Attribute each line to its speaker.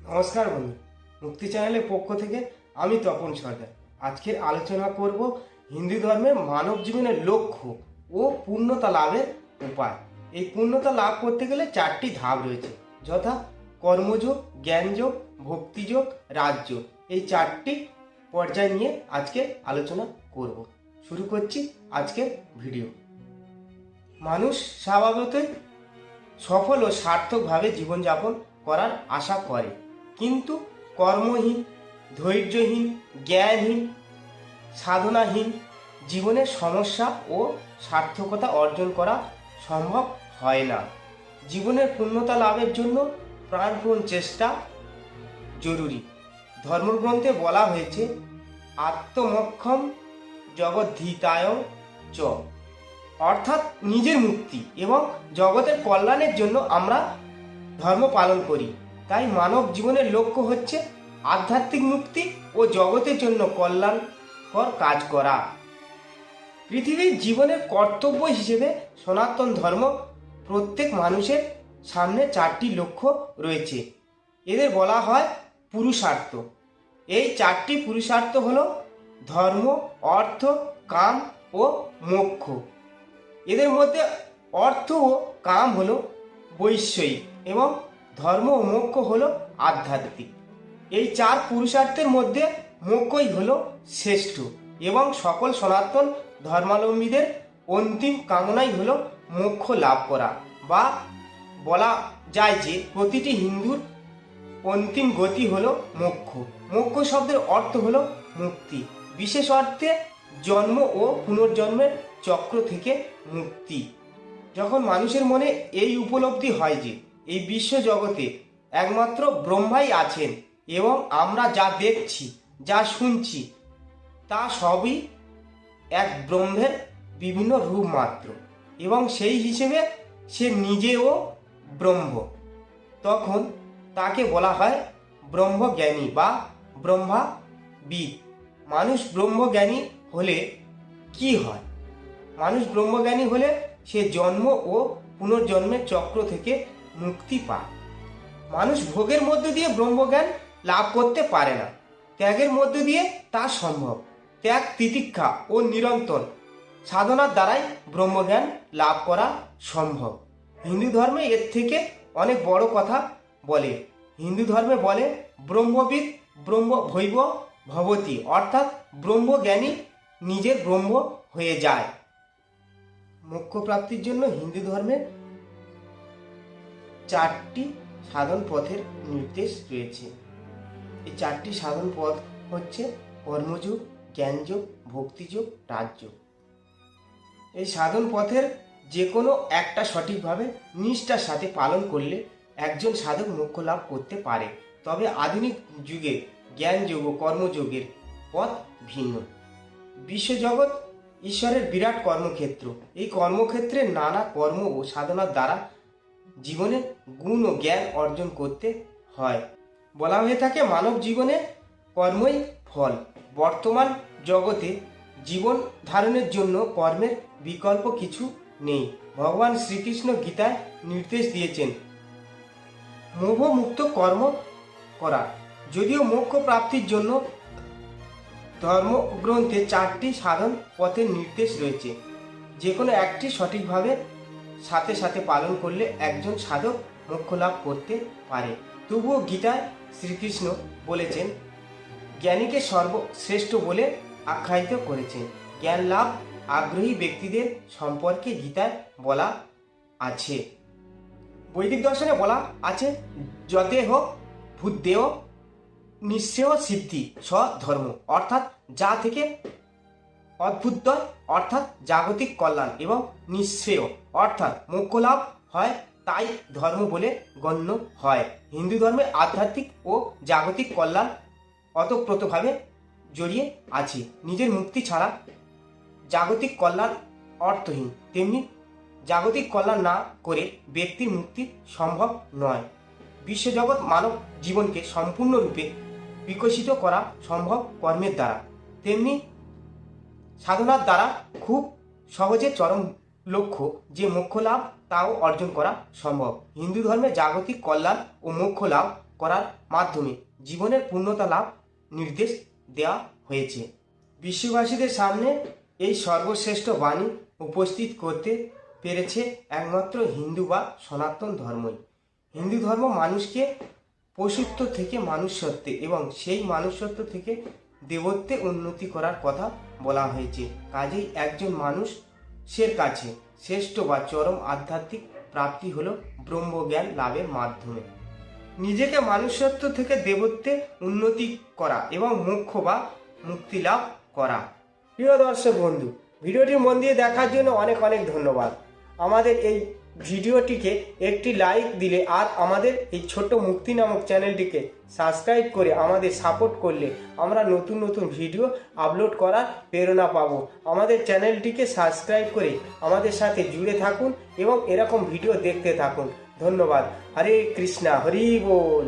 Speaker 1: নমস্কার বন্ধু, মুক্তি চ্যানেলের পক্ষ থেকে আমি তপন সরকার। আজকের আলোচনা করব হিন্দু ধর্মের মানব জীবনের লক্ষ্য ও পূর্ণতা লাভের উপায়। এই পূর্ণতা লাভ করতে গেলে 4টি ধাপ রয়েছে, যথা কর্মযোগ, জ্ঞানযোগ, ভক্তিযোগ, রাজযোগ। এই 4টি পর্যায় নিয়ে আজকে আলোচনা করব। শুরু করছি আজকের ভিডিও। মানুষ স্বভাবতই সফল ও সার্থকভাবে জীবনযাপন করার আশা করে, কিন্তু কর্মহীন, ধৈর্যহীন, জ্ঞানহীন, সাধনাহীন জীবনের সমস্যা ও সার্থকতা অর্জন করা সম্ভব হয় না। জীবনের পূর্ণতা লাভের জন্য প্রাণপণ চেষ্টা জরুরি। ধর্মগ্রন্থে বলা হয়েছে, আত্মমক্ষম জগদ্ধিতায় চ, অর্থাৎ নিজের মুক্তি এবং জগতের কল্যাণের জন্য আমরা ধর্ম পালন করি। তাই মানব জীবনের লক্ষ্য হচ্ছে আধ্যাত্মিক মুক্তি ও জগতের জন্য কল্যাণকর কাজ করা। পৃথিবীর জীবনের কর্তব্য হিসেবে সনাতন ধর্ম প্রত্যেক মানুষের সামনে 4টি লক্ষ্য রয়েছে। এদের বলা হয় পুরুষার্থ। এই 4টি পুরুষার্থ হলো ধর্ম, অর্থ, কাম ও মোক্ষ। এদের মধ্যে অর্থ ও কাম হলো বৈষয়িক এবং ধর্ম ও মোক্ষ হলো আধ্যাত্মিক। এই 4 পুরুষার্থের মধ্যে মোক্ষই হলো শ্রেষ্ঠ এবং সকল সনাতন ধর্মাবলম্বীদের অন্তিম কামনাই হলো মোক্ষ লাভ করা, বা বলা যায় যে প্রতিটি হিন্দুর অন্তিম গতি হলো মোক্ষ। মোক্ষ শব্দের অর্থ হলো মুক্তি, বিশেষ অর্থে জন্ম ও পুনর্জন্মের চক্র থেকে মুক্তি। যখন মানুষের মনে এই উপলব্ধি হয় যে এই বিশ্ব জগতে একমাত্র ব্রহ্মাই আছেন এবং আমরা যা দেখছি, যা শুনছি, তা সবই এক ব্রহ্মের বিভিন্ন রূপ মাত্র এবং সেই হিসেবে সে নিজেও ব্রহ্ম, তখন তাকে বলা হয় ব্রহ্মজ্ঞানী বা ব্রহ্মাবিদ। মানুষ ব্রহ্মজ্ঞানী হলে কি হয়? মানুষ ব্রহ্মজ্ঞানী হলে সে জন্ম ও পুনর্জন্মের চক্র থেকে মুক্তি পায়। মানুষ ভোগের মধ্য দিয়ে ব্রহ্মজ্ঞান লাভ করতে পারে না, ত্যাগের মধ্য দিয়ে তা সম্ভব। ত্যাগ, তিতিক্ষা ও নিরন্তর সাধনার দ্বারাই ব্রহ্মজ্ঞান লাভ করা সম্ভব। হিন্দু ধর্মে এর থেকে অনেক বড় কথা বলে। হিন্দু ধর্মে বলে, ব্রহ্মবিদ ব্রহ্মভৈব ভবতি, অর্থাৎ ব্রহ্মজ্ঞানী নিজের ব্রহ্ম হয়ে যায়। মোক্ষ প্রাপ্তির জন্য হিন্দু ধর্মে 4টি সাধন পথের নির্দেশ রয়েছে। এই 4টি সাধন পথ হচ্ছে কর্মযোগ, জ্ঞানযোগ, ভক্তিযোগ, রাজযোগ। এই সাধন পথের যে কোনো একটা সঠিকভাবে নিষ্ঠার সাথে পালন করলে একজন সাধক মোক্ষ লাভ করতে পারে। তবে আধুনিক যুগে জ্ঞানযোগ ও কর্মযোগের পথ ভিন্ন। বিশ্বজগৎ ঈশ্বরের বিরাট কর্মক্ষেত্র। এই কর্মক্ষেত্রে নানা কর্ম ও সাধনার দ্বারা জীবনে গুণ ও জ্ঞান অর্জন করতে হয়। বলা হয়ে থাকে, মানব জীবনে কর্মই ফল। বর্তমান জগতে জীবন ধারণের জন্য কর্মের বিকল্প কিছু নেই। ভগবান শ্রীকৃষ্ণ গীতায় নির্দেশ দিয়েছেন মোহমুক্ত কর্ম করা। যদিও মোক্ষ প্রাপ্তির জন্য ধর্মগ্রন্থে 4টি সাধন পথের নির্দেশ রয়েছে, যে কোনো একটি সঠিকভাবে সাথে সাথে পালন করলে একজন সাধক মোক্ষ লাভ করতে পারে। তবুও গীতায় শ্রীকৃষ্ণ বলেছেন, জ্ঞানীকে সর্বশ্রেষ্ঠ বলে আখ্যায়িত করেছেন। জ্ঞান লাভ আগ্রহী ব্যক্তিদের সম্পর্কে গীতায় বলা আছে। বৈদিক দর্শনে বলা আছে, যদেহ ভূদেহ নিঃশ্রেয় সিদ্ধি স ধর্ম, অর্থাৎ যা থেকে অদ্ভুতদয় অর্থাৎ জাগতিক কল্যাণ এবং নিঃশ্রেয় অর্থাৎ মোক্ষ লাভ হয়, তাই ধর্ম বলে গণ্য হয়। হিন্দু ধর্মে আধ্যাত্মিক ও জাগতিক কল্যাণ ওতপ্রোতভাবে জড়িয়ে আছে। নিজের মুক্তি ছাড়া জাগতিক কল্যাণ অর্থহীন, তেমনি জাগতিক কল্যাণ না করে ব্যক্তির মুক্তি সম্ভব নয়। বিশ্বজগৎ মানব জীবনকে সম্পূর্ণরূপে বিকশিত করা সম্ভব কর্মের দ্বারা, তেমনি সাধনার দ্বারা খুব সহজে চরম লক্ষ্য যে মোক্ষ লাভ তাও অর্জন করা সম্ভব। হিন্দু ধর্মে জাগতিক কল্যাণ ও মোক্ষ লাভ করার মাধ্যমে জীবনের পূর্ণতা লাভ নির্দেশ দেওয়া হয়েছে। বিশ্ববাসীদের সামনে এই সর্বশ্রেষ্ঠ বাণী উপস্থিত করতে পেরেছে একমাত্র হিন্দু বা সনাতন ধর্মই। হিন্দু ধর্ম মানুষকে পশুত্ব থেকে মানুষ্যত্বে এবং সেই মানুষ্যত্ব থেকে দেবত্বে উন্নতি করার কথা বলা হয়েছে। কাজেই একজন মানুষের কাছে শ্রেষ্ঠ বা চরম আধ্যাত্মিক প্রাপ্তি হলো ব্রহ্মজ্ঞান লাভের মাধ্যমে নিজেকে মানুষ্যত্ব থেকে দেবত্বে উন্নতি করা এবং মোক্ষ বা মুক্তি লাভ করা। প্রিয় দর্শক বন্ধু, ভিডিওটি মন দিয়ে দেখার জন্য অনেক অনেক ধন্যবাদ। আমাদের এই ভিডিওটিকে একটি লাইক দিলে আর আমাদের এই ছোট্ট মুক্তি নামক চ্যানেলটিকে সাবস্ক্রাইব করে আমাদের সাপোর্ট করলে আমরা নতুন নতুন ভিডিও আপলোড করার প্রেরণা পাবো। আমাদের চ্যানেলটিকে সাবস্ক্রাইব করে আমাদের সাথে জুড়ে থাকুন এবং এরকম ভিডিও দেখতে থাকুন। ধন্যবাদ। হরে কৃষ্ণা, হরি বল।